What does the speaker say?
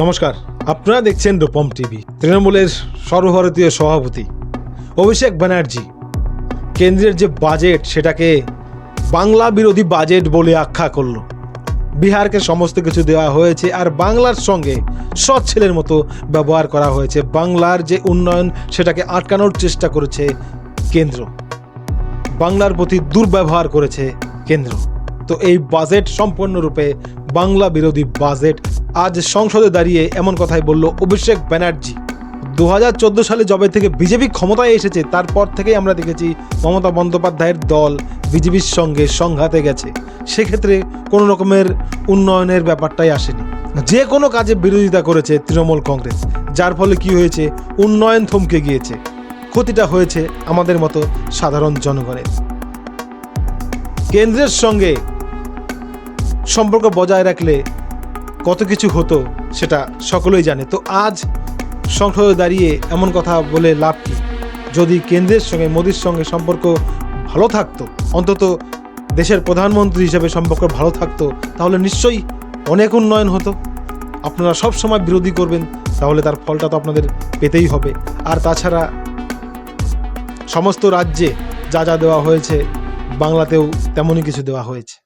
নমস্কার, আপনারা দেখছেন রূপম টিভি। তৃণমূলের সর্বভারতীয় সভাপতি অভিষেক ব্যানার্জি কেন্দ্রের যে বাজেট সেটাকে বাংলা বিরোধী বাজেট বলে আখ্যা করলো। বিহারকে সমস্ত কিছু দেওয়া হয়েছে আর বাংলার সঙ্গে সৎ ছেলের মতো ব্যবহার করা হয়েছে। বাংলার যে উন্নয়ন সেটাকে আটকানোর চেষ্টা করেছে কেন্দ্র, বাংলার প্রতি দুর্ব্যবহার করেছে কেন্দ্র। তো এই বাজেট সম্পূর্ণরূপে বাংলা বিরোধী বাজেট। আজ সংসদে দাঁড়িয়ে এমন কথাই বলল অভিষেক ব্যানার্জি। 2014 সালে যবে থেকে বিজেপি ক্ষমতায় এসেছে তারপর থেকেই আমরা দেখেছি মমতা বন্দ্যোপাধ্যায়ের দল বিজেপির সঙ্গে সংঘাতে গেছে। সেক্ষেত্রে কোনো রকমের উন্নয়নের ব্যাপারটাই আসেনি, যে কোনো কাজে বিরোধিতা করেছে তৃণমূল কংগ্রেস, যার ফলে কি হয়েছে, উন্নয়ন থমকে গিয়েছে। ক্ষতিটা হয়েছে আমাদের মতো সাধারণ জনগণের। কেন্দ্রের সঙ্গে সম্পর্ক বজায় রাখলে কত কিছু হতো সেটা সকলেই জানে। তো আজ সংসদে দাঁড়িয়ে এমন কথা বলে লাভ কি? যদি কেন্দ্রের সঙ্গে মোদির সঙ্গে সম্পর্ক ভালো থাকতো, অন্তত দেশের প্রধানমন্ত্রী হিসেবে সম্পর্ক ভালো থাকতো, তাহলে নিশ্চয়ই অনেক উন্নয়ন হতো। আপনারা সব সময় বিরোধী করবেন, তাহলে তার ফলটা তো আপনাদের পেতেই হবে। আর তাছাড়া সমস্ত রাজ্যে যা যা দেওয়া হয়েছে বাংলাতেও তেমনই কিছু দেওয়া হয়েছে।